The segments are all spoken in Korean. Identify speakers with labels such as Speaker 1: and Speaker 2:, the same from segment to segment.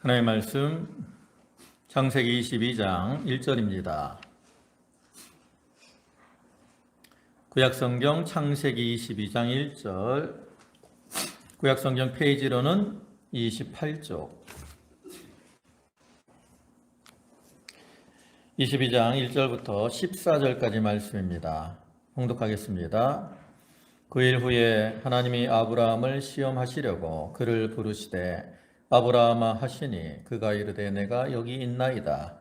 Speaker 1: 하나님의 말씀 창세기 22장 1절입니다. 구약성경 창세기 22장 1절, 구약성경 페이지로는 28쪽, 22장 1절부터 14절까지 말씀입니다. 봉독하겠습니다. 그 일 후에 하나님이 아브라함을 시험하시려고 그를 부르시되 아브라함아 하시니 그가 이르되 내가 여기 있나이다.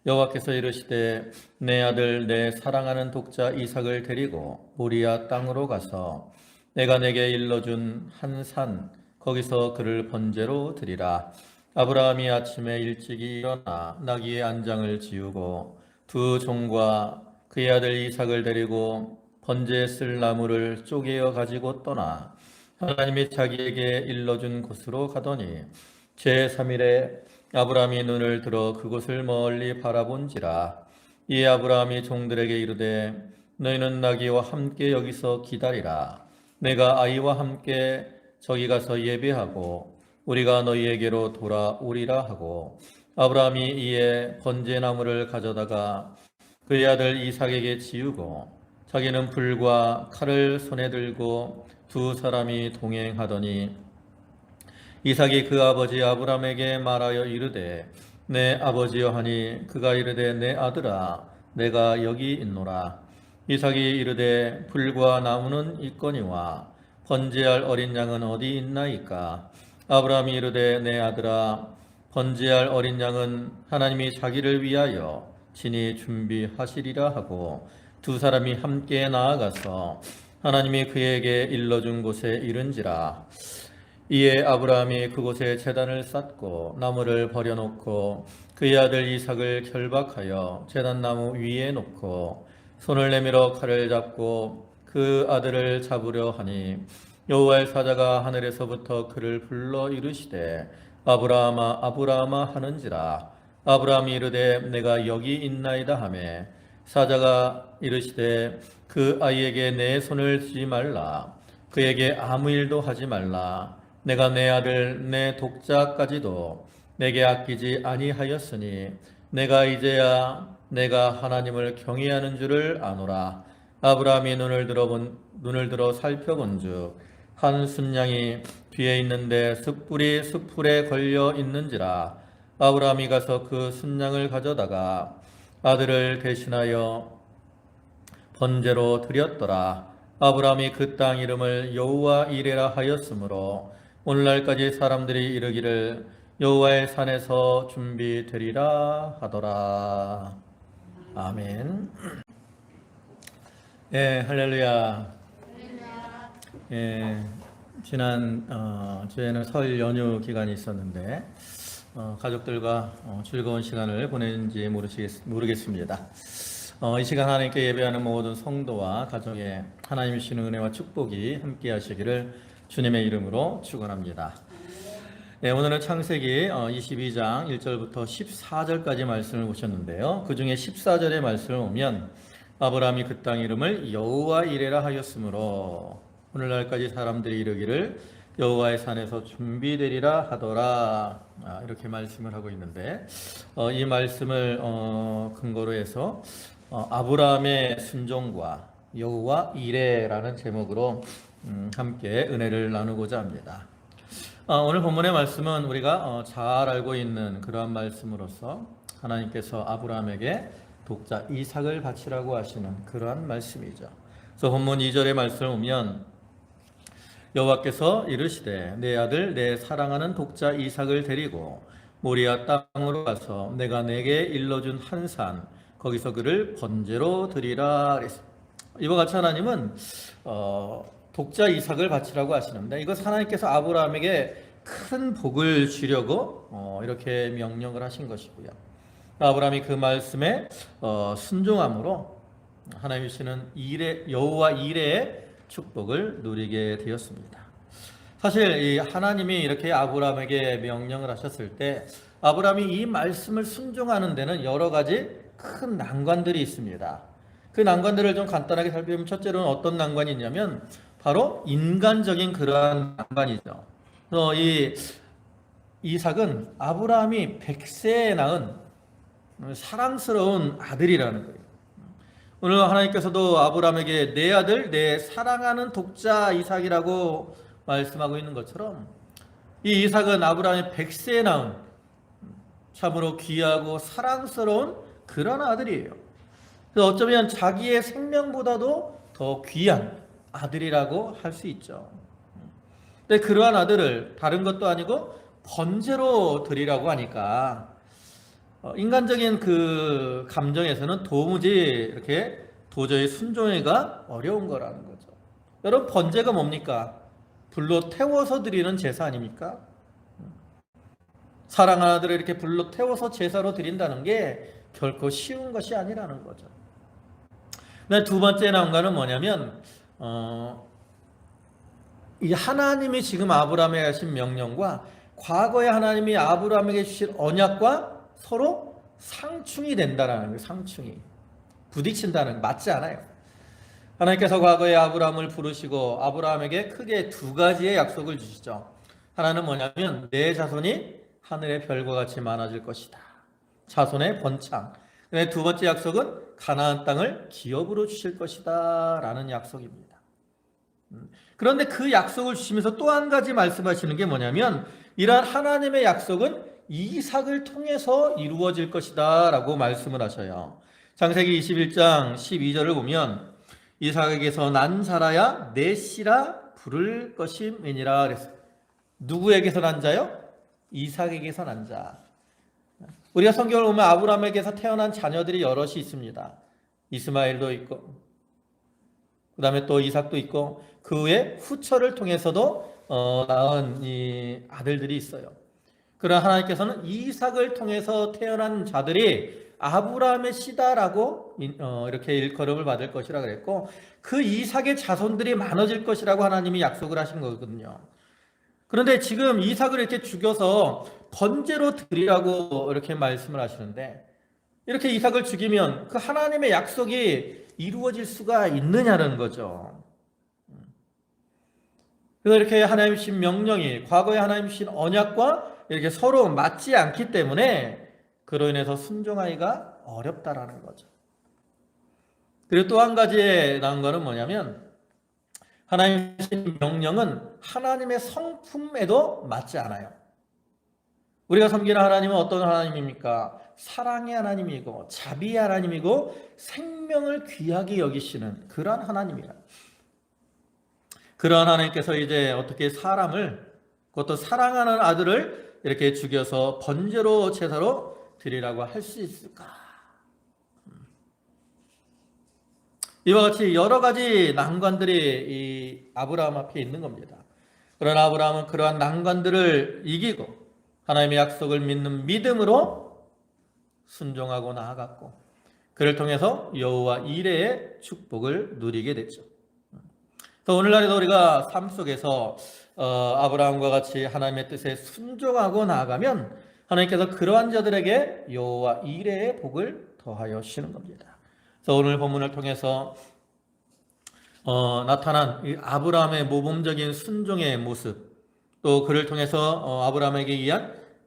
Speaker 1: 여호와께서 이르시되 내 아들 내 사랑하는 독자 이삭을 데리고 모리아 땅으로 가서 내가 내게 일러준 한 산 거기서 그를 번제로 드리라. 아브라함이 아침에 일찍이 일어나 나귀의 안장을 지우고 두 종과 그의 아들 이삭을 데리고 번제에 쓸 나무를 쪼개어 가지고 떠나 하나님이 자기에게 일러준 곳으로 가더니 제3일에 아브라함이 눈을 들어 그곳을 멀리 바라본지라. 이에 아브라함이 종들에게 이르되 너희는 나귀와 함께 여기서 기다리라. 내가 아이와 함께 저기 가서 예배하고 우리가 너희에게로 돌아오리라 하고 아브라함이 이에 번제나무를 가져다가 그의 아들 이삭에게 지우고 자기는 불과 칼을 손에 들고 두 사람이 동행하더니 이삭이 그 아버지 아브라함에게 말하여 이르되 내 아버지여 하니 그가 이르되 내 아들아 내가 여기 있노라. 이삭이 이르되 불과 나무는 있거니와 번제할 어린 양은 어디 있나이까. 아브라함이 이르되 내 아들아 번제할 어린 양은 하나님이 자기를 위하여 친히 준비하시리라 하고 두 사람이 함께 나아가서 하나님이 그에게 일러준 곳에 이른지라. 이에 아브라함이 그곳에 제단을 쌓고 나무를 버려놓고 그의 아들 이삭을 결박하여 제단나무 위에 놓고 손을 내밀어 칼을 잡고 그 아들을 잡으려 하니 여호와의 사자가 하늘에서부터 그를 불러 이르시되 아브라함아 아브라함아 하는지라. 아브라함이 이르되 내가 여기 있나이다 하매 사자가 이르시되 그 아이에게 내 손을 쥐지 말라. 그에게 아무 일도 하지 말라. 내가 내 아들 내 독자까지도 내게 아끼지 아니하였으니 내가 이제야 내가 하나님을 경외하는 줄을 아노라. 아브라함이 눈을 들어 살펴본즉 한 순양이 뒤에 있는데 숯불이 숯불에 걸려 있는지라. 아브라함이 가서 그 순양을 가져다가 아들을 대신하여 번제로 드렸더라. 아브라함이 그 땅 이름을 여호와 이레라 하였으므로 오늘날까지 사람들이 이르기를 여호와의 산에서 준비되리라 하더라. 아멘. 예, 할렐루야. 예, 지난 주에는 설 연휴 기간이 있었는데 가족들과 즐거운 시간을 보냈는지 모르겠습니다. 이 시간 하나님께 예배하는 모든 성도와 가정에 하나님이 주시는 은혜와 축복이 함께 하시기를 주님의 이름으로 축원합니다. 네, 오늘은 창세기 22장 1절부터 14절까지 말씀을 보셨는데요. 그 중에 14절의 말씀을 보면 아브라함이 그 땅 이름을 여호와 이레라 하였으므로 오늘날까지 사람들이 이르기를 여호와의 산에서 준비되리라 하더라. 이렇게 말씀을 하고 있는데 이 말씀을 근거로 해서 아브라함의 순종과 여호와 이레라는 제목으로 함께 은혜를 나누고자 합니다. 오늘 본문의 말씀은 우리가 잘 알고 있는 그러한 말씀으로서 하나님께서 아브라함에게 독자 이삭을 바치라고 하시는 그러한 말씀이죠. 그래서 본문 2절의 말씀을 보면 여호와께서 이르시되 내 아들 내 사랑하는 독자 이삭을 데리고 모리아 땅으로 가서 내가 내게 일러준 한 산 거기서 그를 번제로 드리라. 이와 같이 하나님은 독자 이삭을 바치라고 하시는데 이것 하나님께서 아브라함에게 큰 복을 주려고 이렇게 명령을 하신 것이고요. 아브라함이 그 말씀에 순종함으로 하나님이 주시는 여호와 이레의 축복을 누리게 되었습니다. 사실 이 하나님이 이렇게 아브라함에게 명령을 하셨을 때 아브라함이 이 말씀을 순종하는 데는 여러 가지 큰 난관들이 있습니다. 그 난관들을 좀 간단하게 살펴보면 첫째로는 어떤 난관이 있냐면 바로 인간적인 그러한 난관이죠. 이 이삭은 아브라함이 100세에 낳은 사랑스러운 아들이라는 거예요. 오늘 하나님께서도 아브라함에게 내 아들, 내 사랑하는 독자 이삭이라고 말씀하고 있는 것처럼 이 이삭은 아브라함이 100세에 낳은 참으로 귀하고 사랑스러운 그런 아들이에요. 그래서 어쩌면 자기의 생명보다도 더 귀한 아들이라고 할 수 있죠. 근데 그러한 아들을 다른 것도 아니고 번제로 드리라고 하니까 인간적인 그 감정에서는 도저히 순종하기가 어려운 거라는 거죠. 여러분, 번제가 뭡니까? 불로 태워서 드리는 제사 아닙니까? 사랑하는 아들을 이렇게 불로 태워서 제사로 드린다는 게 결코 쉬운 것이 아니라는 거죠. 두 번째 나온 거는 뭐냐면 이 하나님이 지금 아브라함에게 하신 명령과 과거에 하나님이 아브라함에게 주신 언약과 서로 상충이 된다는 거예요. 상충이. 부딪힌다는 거 맞지 않아요. 하나님께서 과거에 아브라함을 부르시고 아브라함에게 크게 두 가지의 약속을 주시죠. 하나는 뭐냐면 내 자손이 하늘의 별과 같이 많아질 것이다. 자손의 번창. 두 번째 약속은 가나안 땅을 기업으로 주실 것이다 라는 약속입니다. 그런데 그 약속을 주시면서 또 한 가지 말씀하시는 게 뭐냐면 이러한 하나님의 약속은 이삭을 통해서 이루어질 것이다 라고 말씀을 하셔요. 창세기 21장 12절을 보면 이삭에게서 난 자라야 내 씨라 부를 것임이니라 그랬어요. 누구에게서 난 자요? 이삭에게서 난 자. 우리가 성경을 보면 아브라함에게서 태어난 자녀들이 여럿이 있습니다. 이스마엘도 있고 그 다음에 또 이삭도 있고 그 후에 후처를 통해서도 낳은 이 아들들이 있어요. 그러나 하나님께서는 이삭을 통해서 태어난 자들이 아브라함의 씨다라고 이렇게 일컬음을 받을 것이라 그랬고 그 이삭의 자손들이 많아질 것이라고 하나님이 약속을 하신 거거든요. 그런데 지금 이삭을 이렇게 죽여서 번제로 드리라고 이렇게 말씀을 하시는데 이렇게 이삭을 죽이면 그 하나님의 약속이 이루어질 수가 있느냐는 거죠. 그래서 이렇게 하나님 주신 명령이 과거에 하나님 주신 언약과 이렇게 서로 맞지 않기 때문에 그로 인해서 순종하기가 어렵다라는 거죠. 그리고 또 한 가지 나온 거는 뭐냐면 하나님 주신 명령은 하나님의 성품에도 맞지 않아요. 우리가 섬기는 하나님은 어떤 하나님입니까? 사랑의 하나님이고 자비의 하나님이고 생명을 귀하게 여기시는 그러한 하나님이라. 그러한 하나님께서 이제 어떻게 사람을 그것도 사랑하는 아들을 이렇게 죽여서 번제로 제사로 드리라고 할 수 있을까? 이와 같이 여러 가지 난관들이 이 아브라함 앞에 있는 겁니다. 그러나 아브라함은 그러한 난관들을 이기고 하나님의 약속을 믿는 믿음으로 순종하고 나아갔고 그를 통해서 여호와 이레의 축복을 누리게 됐죠. 오늘날에도 우리가 삶 속에서 아브라함과 같이 하나님의 뜻에 순종하고 나아가면 하나님께서 그러한 자들에게 여호와 이레의 복을 더하여 주시는 겁니다. 그래서 오늘 본문을 통해서 나타난 이 아브라함의 모범적인 순종의 모습, 또 그를 통해서 아브라함에게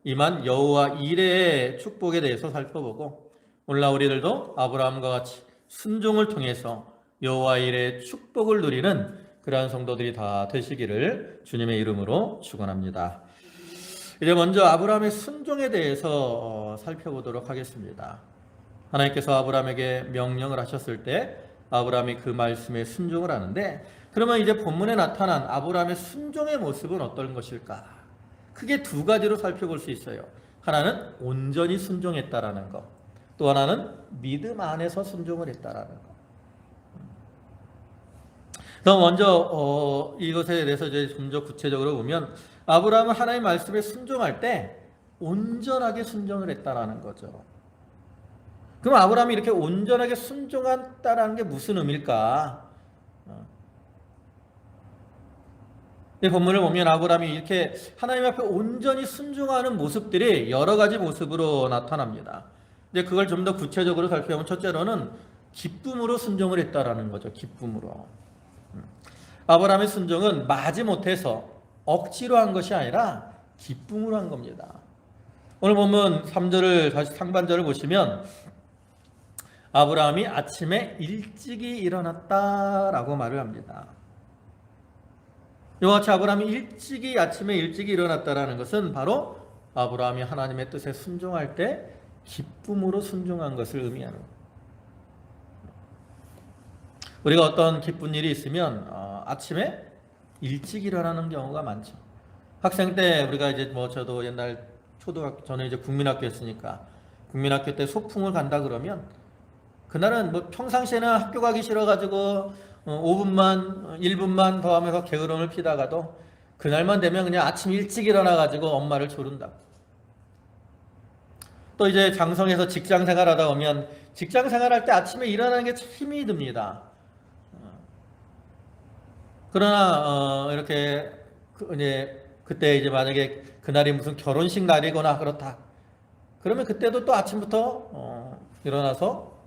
Speaker 1: 임한 여호와 이레의 축복에 대해서 살펴보고 오늘날 우리들도 아브라함과 같이 순종을 통해서 여호와 이레의 축복을 누리는 그러한 성도들이 다 되시기를 주님의 이름으로 축원합니다. 이제 먼저 아브라함의 순종에 대해서 살펴보도록 하겠습니다. 하나님께서 아브라함에게 명령을 하셨을 때 아브라함이 그 말씀에 순종을 하는데 그러면 이제 본문에 나타난 아브라함의 순종의 모습은 어떤 것일까? 크게 두 가지로 살펴볼 수 있어요. 하나는 온전히 순종했다라는 것, 또 하나는 믿음 안에서 순종을 했다라는 것. 그럼 먼저 이것에 대해서 이제 좀 더 구체적으로 보면 아브라함은 하나님의 말씀에 순종할 때 온전하게 순종을 했다라는 거죠. 그럼 아브라함이 이렇게 온전하게 순종했다라는 게 무슨 의미일까? 이 본문을 보면 아브라함이 이렇게 하나님 앞에 온전히 순종하는 모습들이 여러 가지 모습으로 나타납니다. 근데 그걸 좀 더 구체적으로 살펴보면 첫째로는 기쁨으로 순종을 했다라는 거죠. 기쁨으로. 아브라함의 순종은 마지못해서 억지로 한 것이 아니라 기쁨으로 한 겁니다. 오늘 보면 3절을 다시 상반절을 보시면 아브라함이 아침에 일찍이 일어났다라고 말을 합니다. 이와 같이 아브라함이 아침에 일찍이 일어났다라는 것은 바로 아브라함이 하나님의 뜻에 순종할 때 기쁨으로 순종한 것을 의미하는 거예요. 우리가 어떤 기쁜 일이 있으면 아침에 일찍 일어나는 경우가 많죠. 학생 때 우리가 이제 저도 옛날 초등학교, 저는 이제 국민학교였으니까 국민학교 때 소풍을 간다 그러면 그날은 평상시에는 학교 가기 싫어가지고 5분만 1분만 더 하면서 게으름을 피다가도 그날만 되면 그냥 아침 일찍 일어나가지고 엄마를 조른다. 또 이제 장성에서 직장 생활하다 보면 직장 생활할 때 아침에 일어나는 게 참 힘이 듭니다. 그러나 이렇게 그때 이제 만약에 그날이 무슨 결혼식 날이거나 그렇다. 그러면 그때도 또 아침부터 일어나서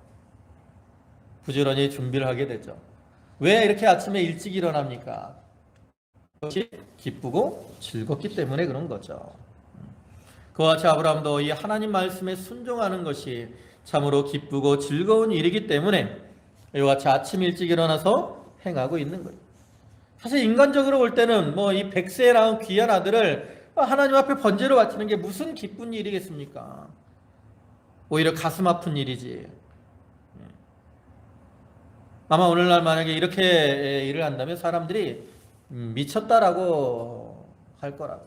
Speaker 1: 부지런히 준비를 하게 되죠. 왜 이렇게 아침에 일찍 일어납니까? 그것이 기쁘고 즐겁기 때문에 그런 거죠. 그와 같이 아브라함도 이 하나님 말씀에 순종하는 것이 참으로 기쁘고 즐거운 일이기 때문에 이와 같이 아침 일찍 일어나서 행하고 있는 거예요. 사실 인간적으로 볼 때는 이 100세에 낳은 귀한 아들을 하나님 앞에 번제로 바치는 게 무슨 기쁜 일이겠습니까? 오히려 가슴 아픈 일이지. 아마 오늘날 만약에 이렇게 일을 한다면 사람들이 미쳤다라고 할 거라고.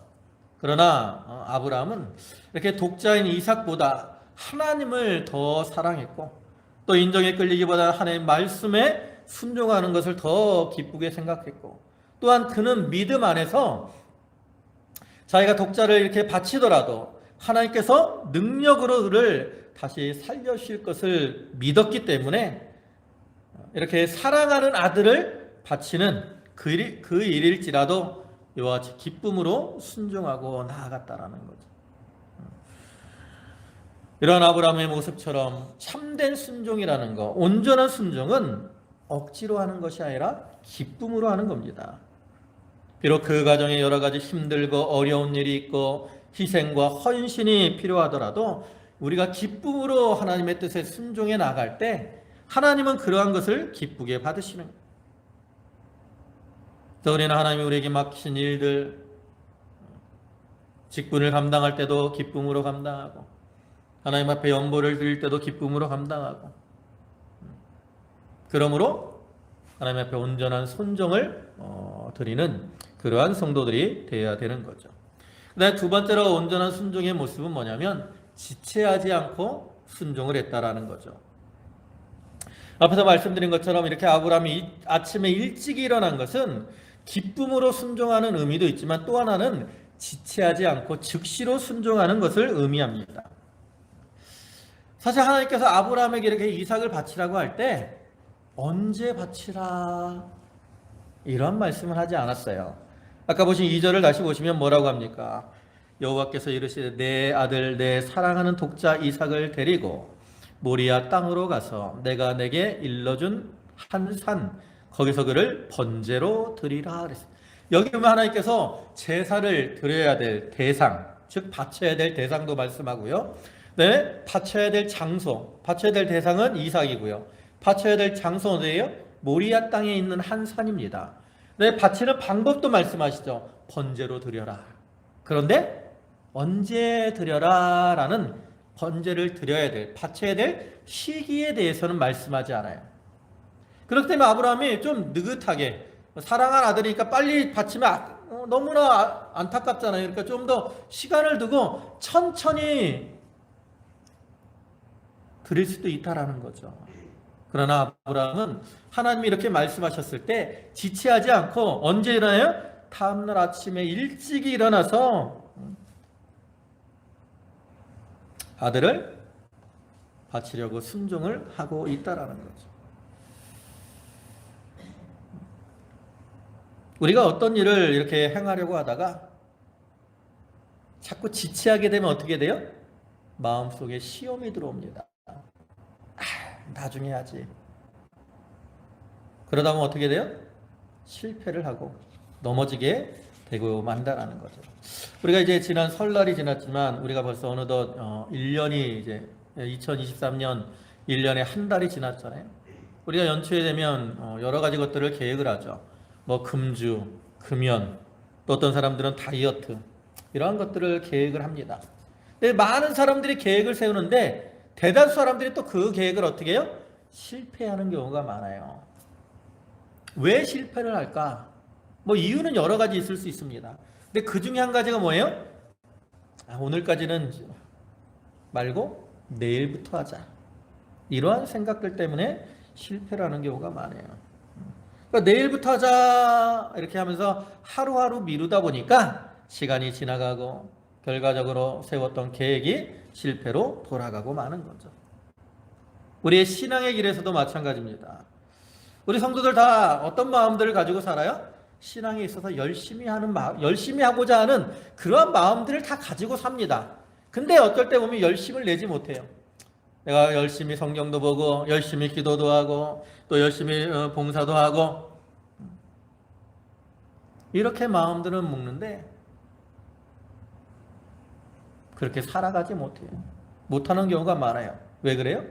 Speaker 1: 그러나 아브라함은 이렇게 독자인 이삭보다 하나님을 더 사랑했고 또 인정에 끌리기보다 하나님 말씀에 순종하는 것을 더 기쁘게 생각했고 또한 그는 믿음 안에서 자기가 독자를 이렇게 바치더라도 하나님께서 능력으로 그를 다시 살려주실 것을 믿었기 때문에 이렇게 사랑하는 아들을 바치는 그 일일지라도 이와 같이 기쁨으로 순종하고 나아갔다라는 거죠. 이런 아브라함의 모습처럼 참된 순종이라는 거, 온전한 순종은 억지로 하는 것이 아니라 기쁨으로 하는 겁니다. 비록 그 과정에 여러 가지 힘들고 어려운 일이 있고 희생과 헌신이 필요하더라도 우리가 기쁨으로 하나님의 뜻에 순종해 나갈 때 하나님은 그러한 것을 기쁘게 받으시는 거예요. 우리는 하나님이 우리에게 맡기신 일들, 직분을 감당할 때도 기쁨으로 감당하고 하나님 앞에 연보를 드릴 때도 기쁨으로 감당하고 그러므로 하나님 앞에 온전한 순종을 드리는 그러한 성도들이 되어야 되는 거죠. 그다음에 두 번째로 온전한 순종의 모습은 뭐냐면 지체하지 않고 순종을 했다라는 거죠. 앞에서 말씀드린 것처럼 이렇게 아브라함이 아침에 일찍 일어난 것은 기쁨으로 순종하는 의미도 있지만 또 하나는 지체하지 않고 즉시로 순종하는 것을 의미합니다. 사실 하나님께서 아브라함에게 이렇게 이삭을 바치라고 할 때 언제 바치라 이런 말씀을 하지 않았어요. 아까 보신 2절을 다시 보시면 뭐라고 합니까? 여호와께서 이르시되 내 아들 내 사랑하는 독자 이삭을 데리고 모리아 땅으로 가서 내가 내게 일러준 한 산 거기서 그를 번제로 드리라 그랬어요. 여기 보면 하나님께서 제사를 드려야 될 대상, 즉 바쳐야 될 대상도 말씀하고요. 네, 바쳐야 될 장소, 바쳐야 될 대상은 이삭이고요. 바쳐야 될 장소는 어디예요? 모리아 땅에 있는 한 산입니다. 네, 바치는 방법도 말씀하시죠. 번제로 드려라. 그런데 언제 드려라 라는 번제를 드려야 될, 바쳐야 될 시기에 대해서는 말씀하지 않아요. 그렇기 때문에 아브라함이 좀 느긋하게 사랑한 아들이니까 빨리 바치면 너무나 안타깝잖아요. 그러니까 좀 더 시간을 두고 천천히 드릴 수도 있다라는 거죠. 그러나 아브라함은 하나님이 이렇게 말씀하셨을 때 지체하지 않고 언제 일어나요? 다음날 아침에 일찍 일어나서 아들을 바치려고 순종을 하고 있다라는 거죠. 우리가 어떤 일을 이렇게 행하려고 하다가 자꾸 지체하게 되면 어떻게 돼요? 마음속에 시험이 들어옵니다. 나중에 하지. 그러다 보면 어떻게 돼요? 실패를 하고 넘어지게 되고 만다라는 거죠. 우리가 이제 지난 설날이 지났지만 우리가 벌써 어느덧 1년이 이제 2023년 1년에 한 달이 지났잖아요. 우리가 연초에 되면 여러 가지 것들을 계획을 하죠. 뭐 금주, 금연, 또 어떤 사람들은 다이어트 이러한 것들을 계획을 합니다. 근데 많은 사람들이 계획을 세우는데 대다수 사람들이 또 그 계획을 어떻게 해요? 실패하는 경우가 많아요. 왜 실패를 할까? 뭐 이유는 여러 가지 있을 수 있습니다. 근데 그 중에 한 가지가 뭐예요? 오늘까지는 말고 내일부터 하자. 이러한 생각들 때문에 실패를 하는 경우가 많아요. 그러니까 내일부터 하자 이렇게 하면서 하루하루 미루다 보니까 시간이 지나가고 결과적으로 세웠던 계획이 실패로 돌아가고 마는 거죠. 우리의 신앙의 길에서도 마찬가지입니다. 우리 성도들 다 어떤 마음들을 가지고 살아요? 신앙에 있어서 열심히 하는 마음, 열심히 하고자 하는 그러한 마음들을 다 가지고 삽니다. 근데 어떨 때 보면 열심을 내지 못해요. 내가 열심히 성경도 보고 열심히 기도도 하고 또 열심히 봉사도 하고 이렇게 마음들은 먹는데 그렇게 살아가지 못해요. 못하는 경우가 많아요. 왜 그래요?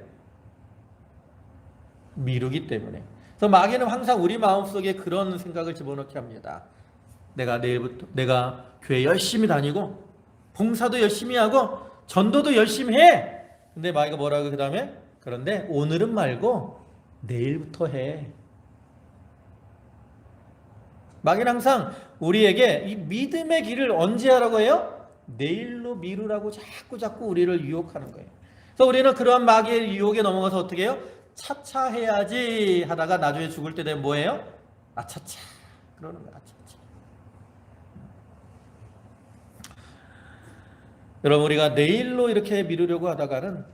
Speaker 1: 미루기 때문에. 그래서 마귀는 항상 우리 마음속에 그런 생각을 집어넣게 합니다. 내가 교회 열심히 다니고 봉사도 열심히 하고 전도도 열심히 해. 근데 마귀가 뭐라고 그 다음에? 그런데 오늘은 말고 내일부터 해. 마귀는 항상 우리에게 이 믿음의 길을 언제 하라고 해요? 내일로 미루라고 자꾸 우리를 유혹하는 거예요. 그래서 우리는 그러한 마귀의 유혹에 넘어가서 어떻게 해요? 차차 해야지 하다가 나중에 죽을 때 되면 뭐예요? 아차차 그러는 거야. 아차차. 여러분 우리가 내일로 이렇게 미루려고 하다가는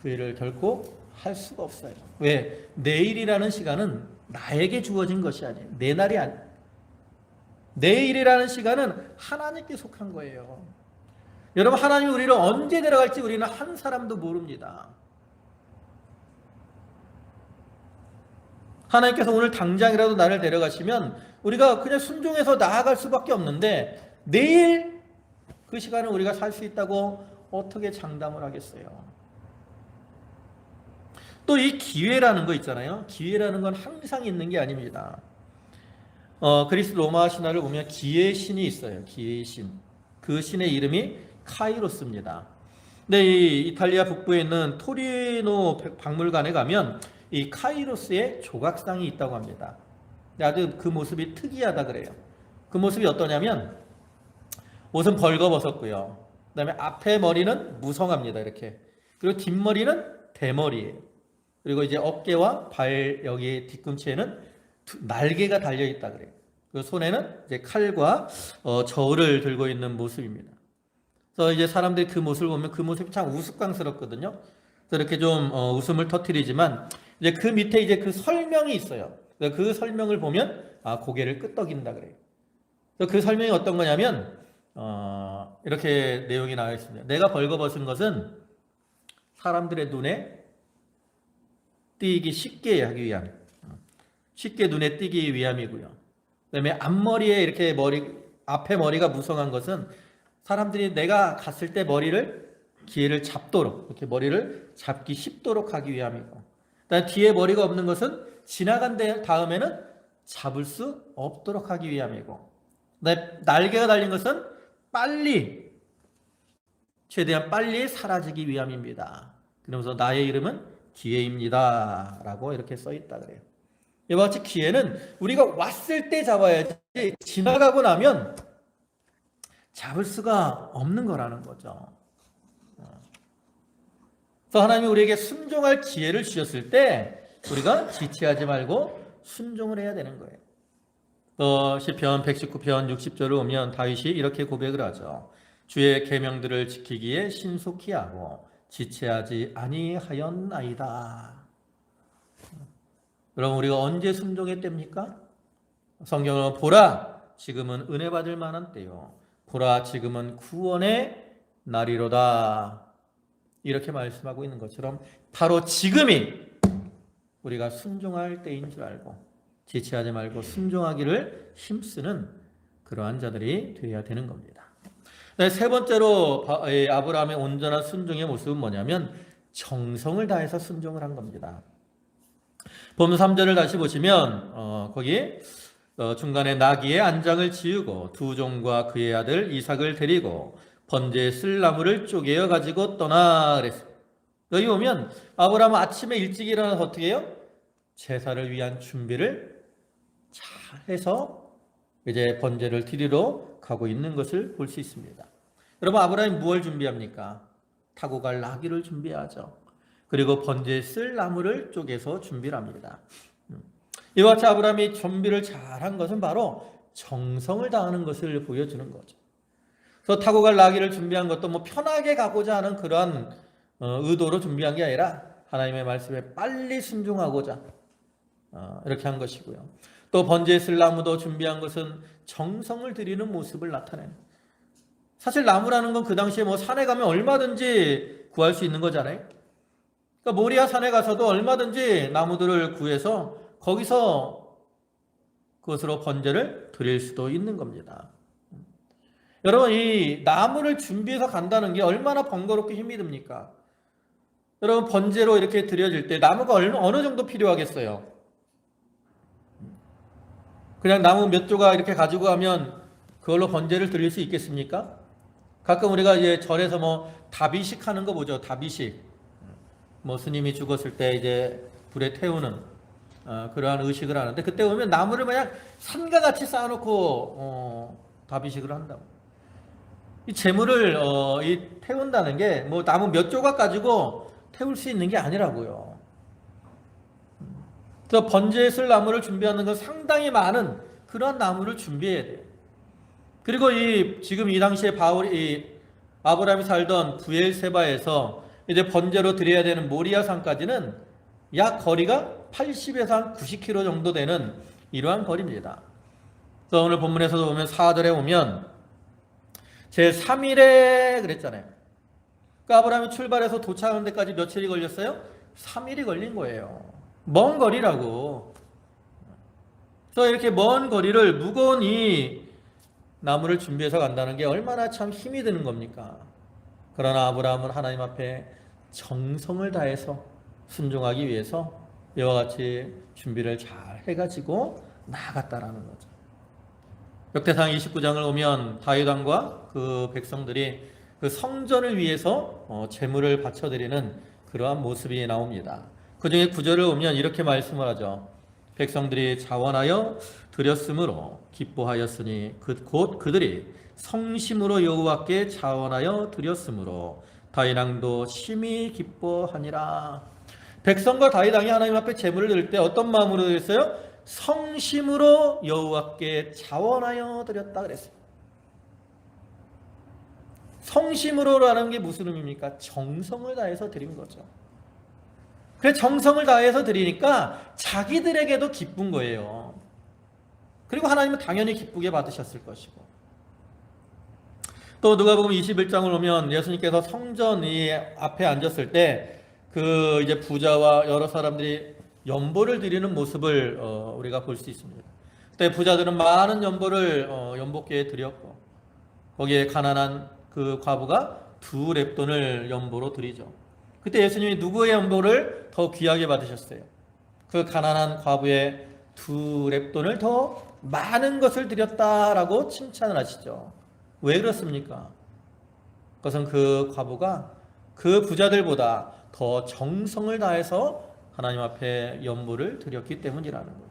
Speaker 1: 그 일을 결코 할 수가 없어요. 왜? 내일이라는 시간은 나에게 주어진 것이 아니에요. 내 날이 아니에요. 내일이라는 시간은 하나님께 속한 거예요. 여러분 하나님이 우리를 언제 데려갈지 우리는 한 사람도 모릅니다. 하나님께서 오늘 당장이라도 나를 데려가시면 우리가 그냥 순종해서 나아갈 수밖에 없는데 내일 그 시간을 우리가 살 수 있다고 어떻게 장담을 하겠어요? 또 이 기회라는 거 있잖아요. 기회라는 건 항상 있는 게 아닙니다. 그리스 로마 신화를 보면 기회의 신이 있어요. 기회의 신. 그 신의 이름이 카이로스입니다. 근데 이 이탈리아 북부에 있는 토리노 박물관에 가면 이 카이로스의 조각상이 있다고 합니다. 아주 그 모습이 특이하다 그래요. 그 모습이 어떠냐면 옷은 벌거벗었고요. 그 다음에 앞에 머리는 무성합니다. 이렇게. 그리고 뒷머리는 대머리예요. 그리고 이제 어깨와 발 여기 뒤꿈치에는 날개가 달려있다 그래요. 그 손에는 이제 칼과 저울을 들고 있는 모습입니다. 그래서 이제 사람들이 그 모습을 보면 그 모습이 참 우스꽝스럽거든요. 그래서 이렇게 좀 웃음을 터뜨리지만 이제 그 밑에 이제 그 설명이 있어요. 그 설명을 보면 고개를 끄덕인다 그래요. 그래서 그 설명이 어떤 거냐면 이렇게 내용이 나와 있습니다. 내가 벌거벗은 것은 사람들의 눈에 띄기 쉽게 하기 위함, 쉽게 눈에 띄기 위함이고요. 그다음에 앞머리에 이렇게 앞에 머리가 무성한 것은 사람들이 내가 갔을 때 기회를 잡도록 이렇게 머리를 잡기 쉽도록 하기 위함이고, 그다음에 뒤에 머리가 없는 것은 지나간 다음에는 잡을 수 없도록 하기 위함이고, 그다음에 날개가 달린 것은 최대한 빨리 사라지기 위함입니다. 그러면서 나의 이름은 기회입니다 라고 이렇게 써있다 그래요. 이와 같이 기회는 우리가 왔을 때 잡아야지 지나가고 나면 잡을 수가 없는 거라는 거죠. 그래서 하나님이 우리에게 순종할 기회를 주셨을 때 우리가 지체하지 말고 순종을 해야 되는 거예요. 시편 119편 60절을 보면 다윗이 이렇게 고백을 하죠. 주의 계명들을 지키기에 신속히 하고 지체하지 아니하였나이다. 여러분 우리가 언제 순종했답니까? 성경은 보라 지금은 은혜 받을 만한 때요, 보라 지금은 구원의 날이로다 이렇게 말씀하고 있는 것처럼 바로 지금이 우리가 순종할 때인 줄 알고 지체하지 말고 순종하기를 힘쓰는 그러한 자들이 되어야 되는 겁니다. 네, 세 번째로 아브라함의 온전한 순종의 모습은 뭐냐면 정성을 다해서 순종을 한 겁니다. 본 3절을 다시 보시면 거기 중간에 나귀의 안장을 지우고 두 종과 그의 아들 이삭을 데리고 번제에 쓸 나무를 쪼개어 가지고 떠나 그랬어요. 여기 보면 아브라함은 아침에 일찍 일어나서 어떻게 해요? 제사를 위한 준비를 잘 해서 이제 번제를 드리러 가고 있는 것을 볼 수 있습니다. 여러분, 아브라함이 무엇을 준비합니까? 타고 갈 나귀를 준비하죠. 그리고 번제에 쓸 나무를 쪼개서 준비를 합니다. 이와 같이 아브라함이 준비를 잘한 것은 바로 정성을 다하는 것을 보여주는 거죠. 그래서 타고 갈 나귀를 준비한 것도 뭐 편하게 가고자 하는 그러한 의도로 준비한 게 아니라 하나님의 말씀에 빨리 순종하고자 이렇게 한 것이고요. 또 번제에 쓸 나무도 준비한 것은 정성을 들이는 모습을 나타내는. 사실 나무라는 건 그 당시에 뭐 산에 가면 얼마든지 구할 수 있는 거잖아요. 그러니까 모리아 산에 가서도 얼마든지 나무들을 구해서 거기서 그것으로 번제를 드릴 수도 있는 겁니다. 여러분, 이 나무를 준비해서 간다는 게 얼마나 번거롭게 힘이 듭니까? 여러분, 번제로 이렇게 드려질 때 나무가 어느 정도 필요하겠어요? 그냥 나무 몇 조각 이렇게 가지고 가면 그걸로 번제를 드릴 수 있겠습니까? 가끔 우리가 이제 절에서 뭐 다비식 하는 거 보죠. 다비식. 뭐 스님이 죽었을 때 이제 불에 태우는 그러한 의식을 하는데, 그때 보면 나무를 그냥 산과 같이 쌓아놓고 다비식을 한다고. 이 재물을 태운다는 게 뭐 나무 몇 조각 가지고 태울 수 있는 게 아니라고요. 그래서 번제에 쓸 나무를 준비하는 건 상당히 많은 그런 나무를 준비해야 돼요. 그리고 지금 이 당시에 아브라함이 살던 부엘세바에서 이제 번제로 드려야 되는 모리아 산까지는 약 거리가 80에서 한 90km 정도 되는 이러한 거리입니다. 그래서 오늘 본문에서도 보면 4절에 보면 제 3일에 그랬잖아요. 그러니까 아브라함이 출발해서 도착하는 데까지 며칠이 걸렸어요? 3일이 걸린 거예요. 먼 거리라고. 그래서 이렇게 먼 거리를 무거운 이 나무를 준비해서 간다는 게 얼마나 참 힘이 드는 겁니까? 그러나 아브라함은 하나님 앞에 정성을 다해서 순종하기 위해서 이와 같이 준비를 잘 해가지고 나아갔다라는 거죠. 역대상 29장을 보면 다윗 왕과 그 백성들이 그 성전을 위해서 제물을 바쳐드리는 그러한 모습이 나옵니다. 그 중에 9절을 보면 이렇게 말씀을 하죠. 백성들이 자원하여 드렸으므로 기뻐하였으니 곧 그들이 성심으로 여호와께 자원하여 드렸으므로 다윗 왕도 심히 기뻐하니라. 백성과 다윗 왕이 하나님 앞에 제물을 드릴 때 어떤 마음으로 드렸어요? 성심으로 여호와께 자원하여 드렸다 그랬어요. 성심으로라는 게 무슨 의미입니까? 정성을 다해서 드린 거죠. 그래서 정성을 다해서 드리니까 자기들에게도 기쁜 거예요. 그리고 하나님은 당연히 기쁘게 받으셨을 것이고. 또 누가복음 21장을 보면 예수님께서 성전 이 앞에 앉았을 때 그 이제 부자와 여러 사람들이 연보를 드리는 모습을 우리가 볼 수 있습니다. 그때 부자들은 많은 연보를 연보께 드렸고, 거기에 가난한 그 과부가 2렙돈을 연보로 드리죠. 그때 예수님이 누구의 연보를 더 귀하게 받으셨어요? 그 가난한 과부의 2렙돈을 더 많은 것을 드렸다라고 칭찬을 하시죠. 왜 그렇습니까? 그것은 그 과부가 그 부자들보다 더 정성을 다해서 하나님 앞에 연보를 드렸기 때문이라는 거예요.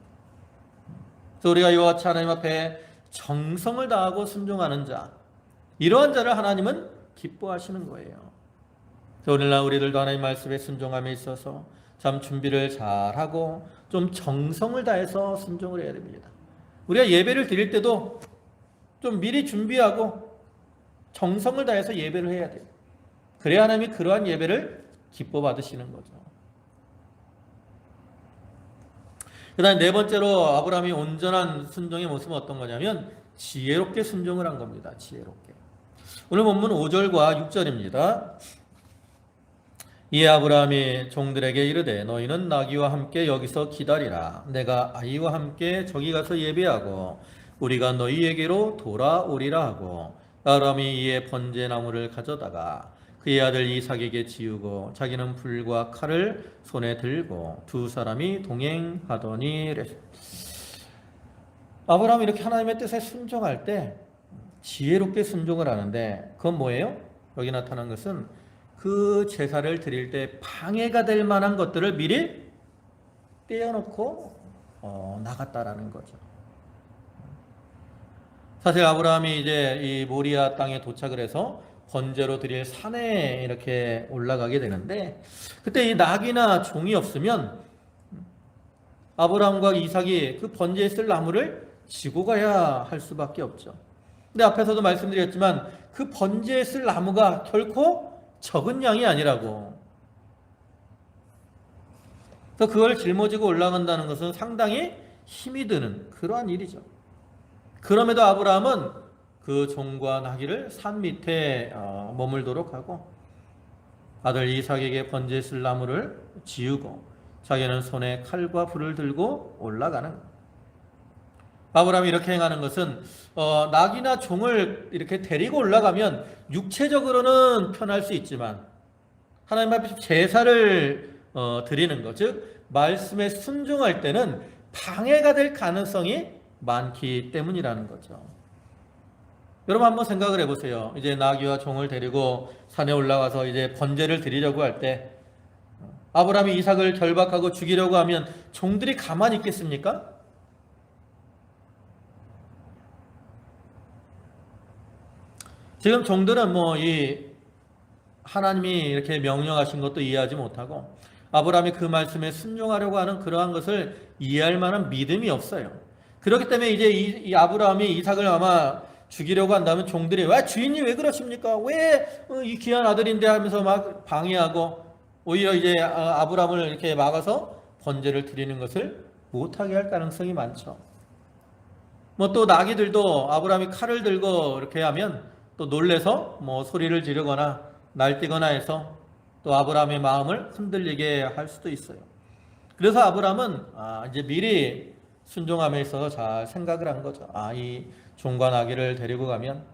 Speaker 1: 그래서 우리가 이와 같이 하나님 앞에 정성을 다하고 순종하는 자, 이러한 자를 하나님은 기뻐하시는 거예요. 그래서 오늘날 우리들도 하나님 말씀에 순종함에 있어서 참 준비를 잘하고 좀 정성을 다해서 순종을 해야 됩니다. 우리가 예배를 드릴 때도 좀 미리 준비하고 정성을 다해서 예배를 해야 돼요. 그래야 하나님이 그러한 예배를 기뻐 받으시는 거죠. 그 다음에 네 번째로 아브라함이 온전한 순종의 모습은 어떤 거냐면 지혜롭게 순종을 한 겁니다. 지혜롭게. 오늘 본문 5절과 6절입니다. 이에 아브라함이 종들에게 이르되 너희는 나귀와 함께 여기서 기다리라. 내가 아이와 함께 저기 가서 예배하고 우리가 너희에게로 돌아오리라 하고 아브라함이 이에 번제나무를 가져다가 그의 아들 이삭에게 지우고 자기는 불과 칼을 손에 들고 두 사람이 동행하더니 아브라함이 이렇게 하나님의 뜻에 순종할 때 지혜롭게 순종을 하는데 그건 뭐예요? 여기 나타난 것은 그 제사를 드릴 때 방해가 될 만한 것들을 미리 떼어놓고 나갔다라는 거죠. 사실 아브라함이 이제 이 모리아 땅에 도착을 해서 번제로 드릴 산에 이렇게 올라가게 되는데 그때 이 낙이나 종이 없으면 아브라함과 이삭이 그 번제에 쓸 나무를 지고 가야 할 수밖에 없죠. 근데 앞에서도 말씀드렸지만 그 번제에 쓸 나무가 결코 적은 양이 아니라고. 그래서 그걸 짊어지고 올라간다는 것은 상당히 힘이 드는 그러한 일이죠. 그럼에도 아브라함은 그 종과 나귀를 산 밑에 머물도록 하고 아들 이삭에게 번제에 쓸 나무를 지우고 자기는 손에 칼과 불을 들고 올라가는 거예요. 아브라함이 이렇게 행하는 것은 낙이나 종을 이렇게 데리고 올라가면 육체적으로는 편할 수 있지만 하나님 앞에 제사를 드리는 것, 즉 말씀에 순종할 때는 방해가 될 가능성이 많기 때문이라는 거죠. 여러분 한번 생각을 해보세요. 이제 나귀와 종을 데리고 산에 올라가서 이제 번제를 드리려고 할 때 아브라함이 이삭을 결박하고 죽이려고 하면 종들이 가만히 있겠습니까? 지금 종들은 이 하나님이 이렇게 명령하신 것도 이해하지 못하고 아브라함이 그 말씀에 순종하려고 하는 그러한 것을 이해할 만한 믿음이 없어요. 그렇기 때문에 이제 이 아브라함이 이삭을 아마 죽이려고 한다면 종들이 왜 주인님 왜 그러십니까? 왜 이 귀한 아들인데 하면서 막 방해하고 오히려 이제 아브라함을 이렇게 막아서 번제를 드리는 것을 못하게 할 가능성이 많죠. 또 나귀들도 아브라함이 칼을 들고 이렇게 하면 또 놀래서 소리를 지르거나 날뛰거나 해서 또 아브라함의 마음을 흔들리게 할 수도 있어요. 그래서 아브라함은 이제 미리 순종함에 있어서 잘 생각을 한 거죠. 이 종과 나귀를 데리고 가면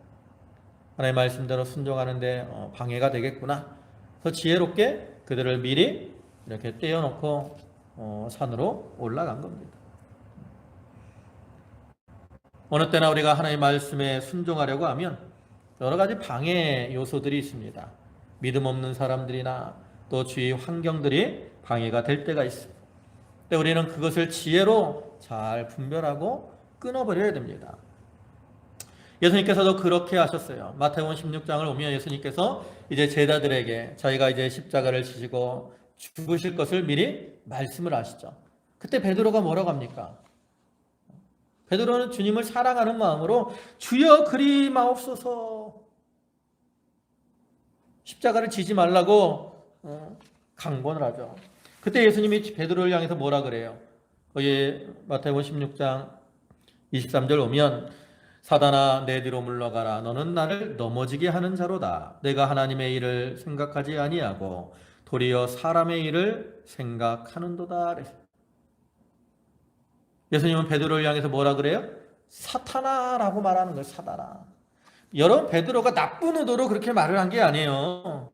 Speaker 1: 하나님의 말씀대로 순종하는데 방해가 되겠구나. 그래서 지혜롭게 그들을 미리 이렇게 떼어놓고 산으로 올라간 겁니다. 어느 때나 우리가 하나님의 말씀에 순종하려고 하면 여러 가지 방해 요소들이 있습니다. 믿음 없는 사람들이나 또 주위 환경들이 방해가 될 때가 있습니다. 근데 우리는 그것을 지혜로 잘 분별하고 끊어버려야 됩니다. 예수님께서도 그렇게 하셨어요. 마태복음 16장을 보면 예수님께서 이제 제자들에게 자기가 이제 십자가를 지시고 죽으실 것을 미리 말씀을 하시죠. 그때 베드로가 뭐라고 합니까? 베드로는 주님을 사랑하는 마음으로 주여 그리 마옵소서 십자가를 지지 말라고 강권을 하죠. 그때 예수님이 베드로를 향해서 뭐라 그래요? 거기 마태복음 16장 23절 오면 사단아 내 뒤로 물러가라 너는 나를 넘어지게 하는 자로다. 내가 하나님의 일을 생각하지 아니하고 도리어 사람의 일을 생각하는도다. 예수님은 베드로를 향해서 뭐라 그래요? 사탄아라고 말하는 거예요. 사단아. 여러분 베드로가 나쁜 의도로 그렇게 말을 한 게 아니에요.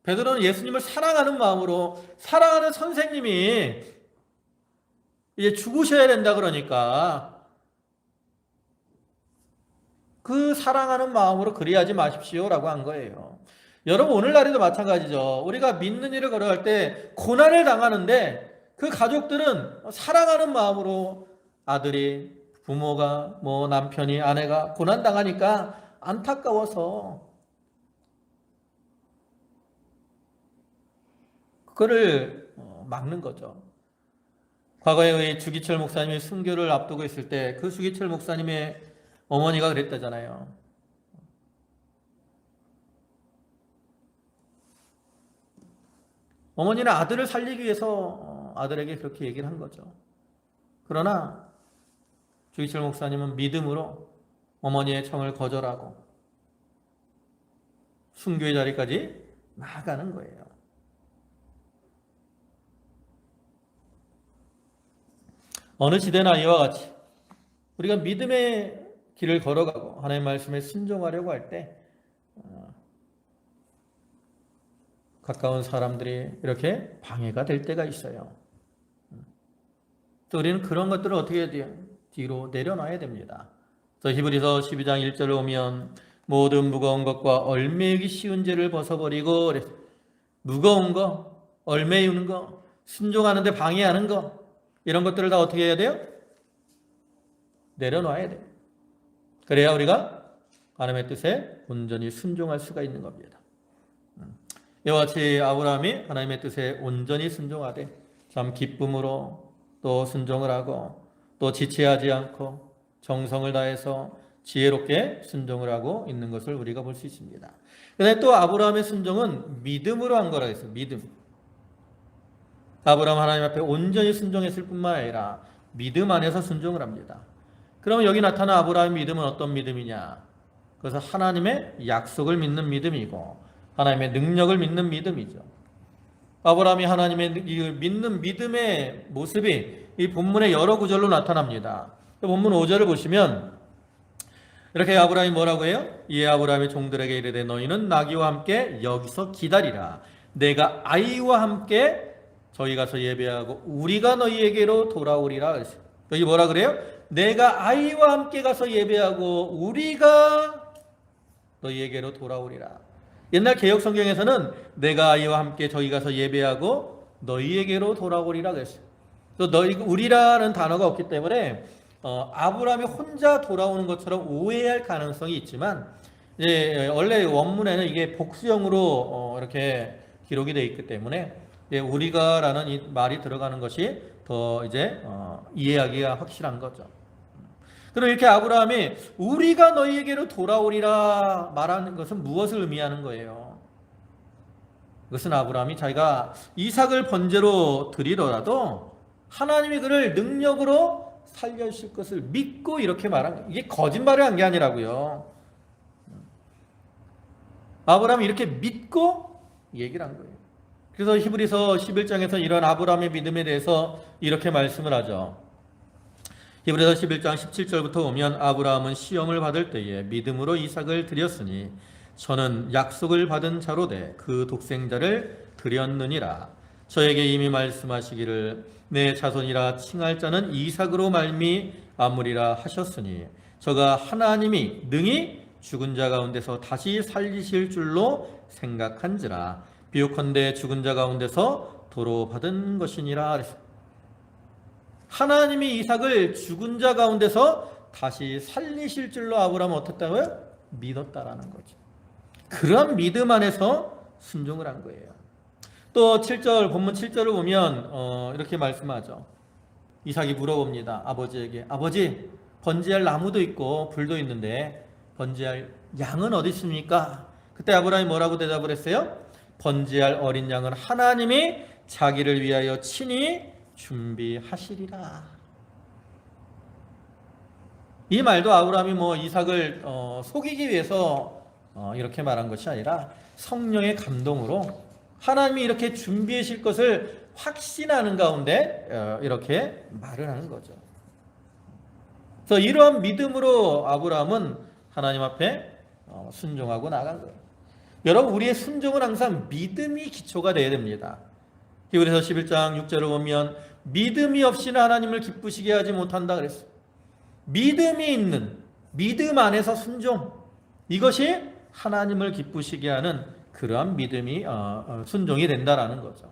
Speaker 1: 베드로는 예수님을 사랑하는 마음으로 사랑하는 선생님이 이제 죽으셔야 된다 그러니까 그 사랑하는 마음으로 그리하지 마십시오라고 한 거예요. 여러분 오늘날에도 마찬가지죠. 우리가 믿는 일을 걸어갈 때 고난을 당하는데 그 가족들은 사랑하는 마음으로 아들이 부모가 남편이 아내가 고난 당하니까 안타까워서 그거를 막는 거죠. 과거에 주기철 목사님이 순교를 앞두고 있을 때 그 주기철 목사님의 어머니가 그랬다잖아요. 어머니는 아들을 살리기 위해서 아들에게 그렇게 얘기를 한 거죠. 그러나 주기철 목사님은 믿음으로 어머니의 청을 거절하고 순교의 자리까지 나아가는 거예요. 어느 시대나 이와 같이 우리가 믿음의 길을 걸어가고 하나님의 말씀에 순종하려고 할 때 가까운 사람들이 이렇게 방해가 될 때가 있어요. 또 우리는 그런 것들을 어떻게 해야 돼요? 뒤로 내려놔야 됩니다. 그래서 히브리서 12장 1절에 오면 모든 무거운 것과 얽매이기 쉬운 죄를 벗어버리고 그래서 무거운 거, 얽매이는 거, 순종하는데 방해하는 거 이런 것들을 다 어떻게 해야 돼요? 내려놔야 돼요. 그래야 우리가 하나님의 뜻에 온전히 순종할 수가 있는 겁니다. 이와 같이 아브라함이 하나님의 뜻에 온전히 순종하되 참 기쁨으로 또 순종을 하고 또 지체하지 않고 정성을 다해서 지혜롭게 순종을 하고 있는 것을 우리가 볼 수 있습니다. 그런데 또 아브라함의 순종은 믿음으로 한 거라 했어요. 믿음. 아브라함 하나님 앞에 온전히 순종했을 뿐만 아니라 믿음 안에서 순종을 합니다. 그러면 여기 나타난 아브라함의 믿음은 어떤 믿음이냐? 그래서 하나님의 약속을 믿는 믿음이고 하나님의 능력을 믿는 믿음이죠. 아브라함이 하나님의 믿는 믿음의 모습이 이 본문의 여러 구절로 나타납니다. 본문 5절을 보시면 이렇게 아브라함이 뭐라고 해요? 이에 아브라함이 종들에게 이르되 너희는 나귀와 함께 여기서 기다리라. 내가 아이와 함께 저희 가서 예배하고 우리가 너희에게로 돌아오리라. 그랬어요. 여기 뭐라 그래요? 내가 아이와 함께 가서 예배하고 우리가 너희에게로 돌아오리라. 옛날 개역 성경에서는 내가 아이와 함께 저희 가서 예배하고 너희에게로 돌아오리라 그랬어요. 또 너희 우리라는 단어가 없기 때문에 아브라함이 혼자 돌아오는 것처럼 오해할 가능성이 있지만 원래 원문에는 이게 복수형으로 이렇게 기록이 되어 있기 때문에 우리가라는 이 말이 들어가는 것이 더 이제 이해하기가 확실한 거죠. 그럼 이렇게 아브라함이 우리가 너희에게로 돌아오리라 말하는 것은 무엇을 의미하는 거예요? 그것은 아브라함이 자기가 이삭을 번제로 드리더라도 하나님이 그를 능력으로 살려주실 것을 믿고 이렇게 말한 거예요. 이게 거짓말을 한 게 아니라고요. 아브라함이 이렇게 믿고 얘기를 한 거예요. 그래서 히브리서 11장에서 이런 아브라함의 믿음에 대해서 이렇게 말씀을 하죠. 히브리서 11장 17절부터 보면 아브라함은 시험을 받을 때에 믿음으로 이삭을 드렸으니 저는 약속을 받은 자로 돼 그 독생자를 드렸느니라. 저에게 이미 말씀하시기를 내 자손이라 칭할 자는 이삭으로 말미암으리라 하셨으니 저가 하나님이 능히 죽은 자 가운데서 다시 살리실 줄로 생각한지라. 비유컨대 죽은 자 가운데서 도로 받은 것이니라. 하나님이 이삭을 죽은 자 가운데서 다시 살리실 줄로 아브라함은 어떻다고요? 믿었다라는 거죠. 그런 믿음 안에서 순종을 한 거예요. 또 7절 본문 7절을 보면 이렇게 말씀하죠. 이삭이 물어봅니다. 아버지에게 아버지 번제할 나무도 있고 불도 있는데 번제할 양은 어디 있습니까? 그때 아브라함이 뭐라고 대답을 했어요? 번제할 어린 양은 하나님이 자기를 위하여 친히 준비하시리라. 이 말도 아브라함이 이삭을 속이기 위해서 이렇게 말한 것이 아니라 성령의 감동으로 하나님이 이렇게 준비하실 것을 확신하는 가운데 이렇게 말을 하는 거죠. 그래서 이러한 믿음으로 아브라함은 하나님 앞에 순종하고 나간 거예요. 여러분 우리의 순종은 항상 믿음이 기초가 되어야 됩니다. 히브리서 11장 6절을 보면 믿음이 없이는 하나님을 기쁘시게 하지 못한다 그랬어요. 믿음이 있는 믿음 안에서 순종, 이것이 하나님을 기쁘시게 하는 그러한 믿음이 순종이 된다라는 거죠.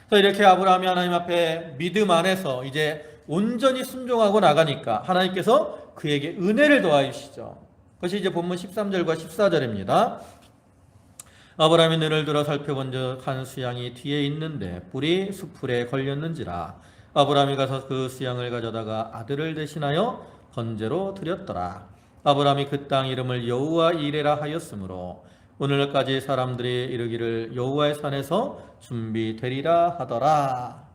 Speaker 1: 그래서 이렇게 아브라함이 하나님 앞에 믿음 안에서 이제 온전히 순종하고 나가니까 하나님께서 그에게 은혜를 더하여 주시죠. 그것이 이제 본문 13절과 14절입니다. 아브라함이 눈을 들어 살펴본즉 한 수양이 뒤에 있는데 뿔이 수풀에 걸렸는지라. 아브라함이 가서 그 수양을 가져다가 아들을 대신하여 번제로 드렸더라. 아브라함이 그 땅 이름을 여호와 이레라 하였으므로 오늘까지 사람들이 이르기를 여호와의 산에서 준비되리라 하더라.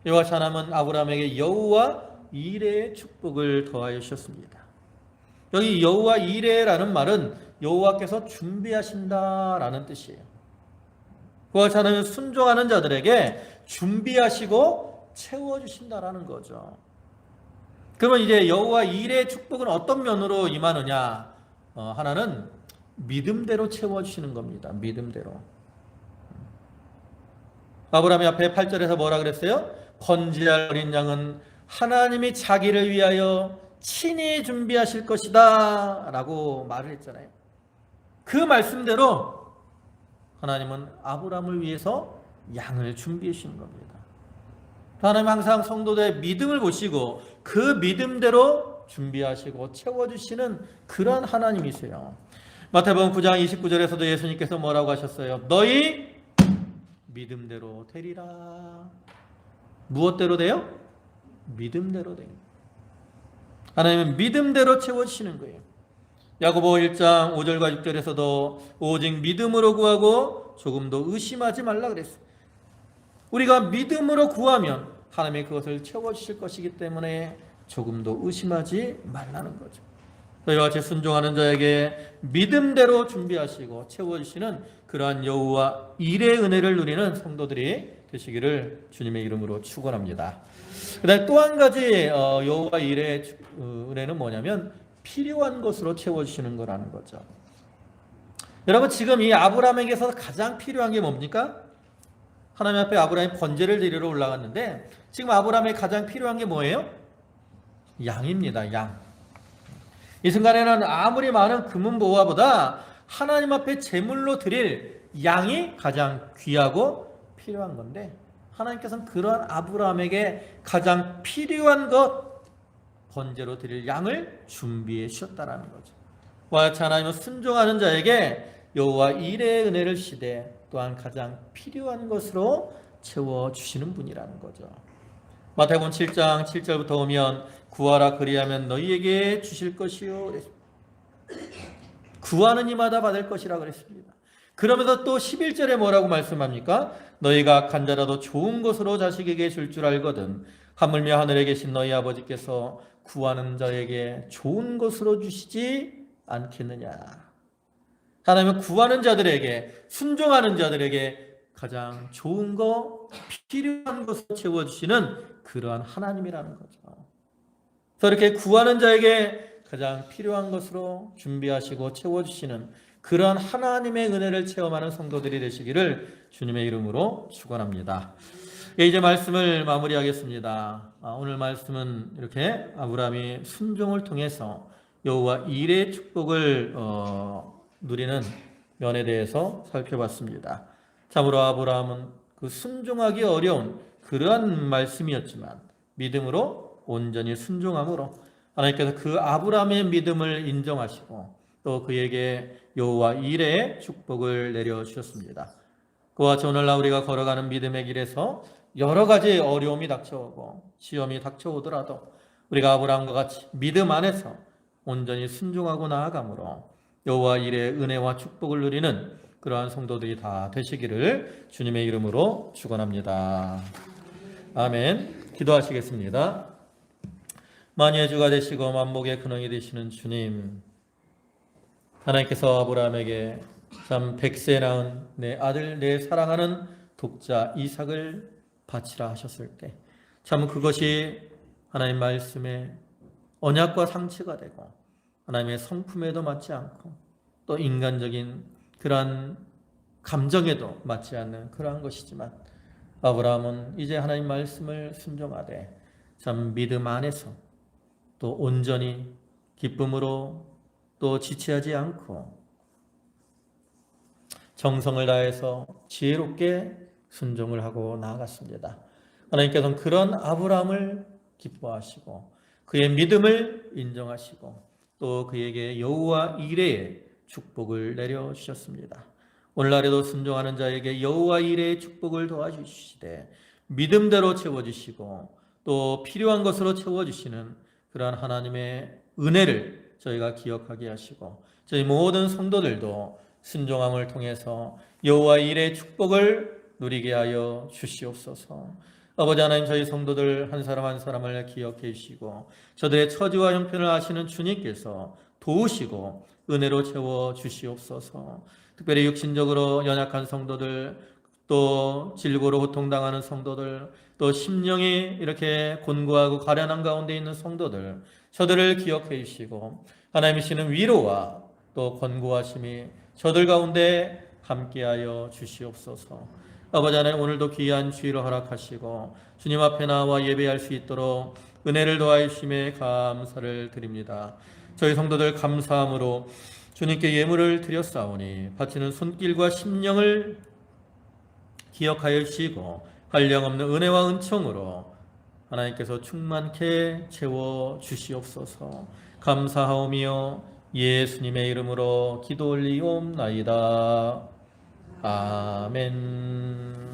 Speaker 1: 이와 같이 하나님은 아브라함에게 여호와 이레의 축복을 더하여 주셨습니다. 여기 여호와 이레라는 말은 여호와께서 준비하신다라는 뜻이에요. 그와 같이 하나님은 순종하는 자들에게 준비하시고 채워주신다라는 거죠. 그러면 이제 여호와 일의 축복은 어떤 면으로 임하느냐? 하나는 믿음대로 채워주시는 겁니다. 믿음대로. 아브라함이 앞에 8절에서 뭐라 그랬어요? 번제할 어린 양은 하나님이 자기를 위하여 친히 준비하실 것이다 라고 말을 했잖아요. 그 말씀대로 하나님은 아브라함을 위해서 양을 준비해 주신 겁니다. 하나님 항상 성도들의 믿음을 보시고 그 믿음대로 준비하시고 채워주시는 그런 하나님이세요. 마태복음 9장 29절에서도 예수님께서 뭐라고 하셨어요? 너희 믿음대로 되리라. 무엇대로 돼요? 믿음대로 돼요. 하나님은 믿음대로 채워주시는 거예요. 야고보 1장 5절과 6절에서도 오직 믿음으로 구하고 조금도 의심하지 말라 그랬어요. 우리가 믿음으로 구하면 하나님이 그것을 채워주실 것이기 때문에 조금도 의심하지 말라는 거죠. 저희와 같이 순종하는 자에게 믿음대로 준비하시고 채워주시는 그러한 여호와 일의 은혜를 누리는 성도들이 되시기를 주님의 이름으로 축원합니다. 그다음에 또 한 가지 여호와 일의 은혜는 뭐냐면 필요한 것으로 채워주시는 거라는 거죠. 여러분 지금 이 아브라함에게서 가장 필요한 게 뭡니까? 하나님 앞에 아브라함이 번제를 드리러 올라갔는데 지금 아브라함에 가장 필요한 게 뭐예요? 양입니다. 양. 이 순간에는 아무리 많은 금은보화보다 하나님 앞에 제물로 드릴 양이 가장 귀하고 필요한 건데 하나님께서는 그러한 아브라함에게 가장 필요한 것 번제로 드릴 양을 준비해 주셨다라는 거죠. 와 같이 하나님은 순종하는 자에게 여호와 일의 은혜를 시대 또한 가장 필요한 것으로 채워주시는 분이라는 거죠. 마태복음 7장 7절부터 오면 구하라 그리하면 너희에게 주실 것이요. 구하는 이마다 받을 것이라 그랬습니다. 그러면서 또 11절에 뭐라고 말씀합니까? 너희가 악한 자라도 좋은 것으로 자식에게 줄 줄 알거든 하물며 하늘에 계신 너희 아버지께서 구하는 자에게 좋은 것으로 주시지 않겠느냐. 하나님은 구하는 자들에게 순종하는 자들에게 가장 좋은 거 필요한 것을 채워주시는 그러한 하나님이라는 거죠. 그래서 이렇게 구하는 자에게 가장 필요한 것으로 준비하시고 채워주시는 그러한 하나님의 은혜를 체험하는 성도들이 되시기를 주님의 이름으로 축원합니다. 이제 말씀을 마무리하겠습니다. 오늘 말씀은 이렇게 아브라함이 순종을 통해서 여호와 일의 축복을 누리는 면에 대해서 살펴봤습니다. 참으로 아브라함은 그 순종하기 어려운 그러한 말씀이었지만 믿음으로 온전히 순종함으로 하나님께서 그 아브라함의 믿음을 인정하시고 또 그에게 여호와 일의 축복을 내려주셨습니다. 그와 같이 오늘날 우리가 걸어가는 믿음의 길에서 여러 가지 어려움이 닥쳐오고 시험이 닥쳐오더라도 우리가 아브라함과 같이 믿음 안에서 온전히 순종하고 나아감으로 여호와 일의 은혜와 축복을 누리는 그러한 성도들이 다 되시기를 주님의 이름으로 축원합니다. 아멘. 기도하시겠습니다. 만유의 주가 되시고 만복의 근원이 되시는 주님, 하나님께서 아브라함에게 참 100세 낳은 내 아들, 내 사랑하는 독자 이삭을 바치라 하셨을 때 참 그것이 하나님 말씀의 언약과 상치가 되고 하나님의 성품에도 맞지 않고 또 인간적인 그러한 감정에도 맞지 않는 그러한 것이지만 아브라함은 이제 하나님 말씀을 순종하되 참 믿음 안에서 또 온전히 기쁨으로 또 지체하지 않고 정성을 다해서 지혜롭게 순종을 하고 나아갔습니다. 하나님께서는 그런 아브라함을 기뻐하시고 그의 믿음을 인정하시고 또 그에게 여호와 이레의 축복을 내려주셨습니다. 오늘날에도 순종하는 자에게 여호와 이레의 축복을 도와주시되 믿음대로 채워주시고 또 필요한 것으로 채워주시는 그러한 하나님의 은혜를 저희가 기억하게 하시고 저희 모든 성도들도 순종함을 통해서 여호와 일의 축복을 누리게 하여 주시옵소서. 아버지 하나님, 저희 성도들 한 사람 한 사람을 기억해 주시고 저들의 처지와 형편을 아시는 주님께서 도우시고 은혜로 채워 주시옵소서. 특별히 육신적으로 연약한 성도들 또 질고로 고통당하는 성도들, 또 심령이 이렇게 곤고하고 가련한 가운데 있는 성도들, 저들을 기억해 주시고 하나님이시는 위로와 또 권고하심이 저들 가운데 함께하여 주시옵소서. 아버지 하나님, 오늘도 귀한 주의를 허락하시고 주님 앞에 나와 예배할 수 있도록 은혜를 더하여 주심에 감사를 드립니다. 저희 성도들 감사함으로 주님께 예물을 드렸사오니 바치는 손길과 심령을 기억하여 주시고 한량없는 은혜와 은총으로 하나님께서 충만케 채워 주시옵소서. 감사하오며 예수님의 이름으로 기도 올리옵나이다. 아멘.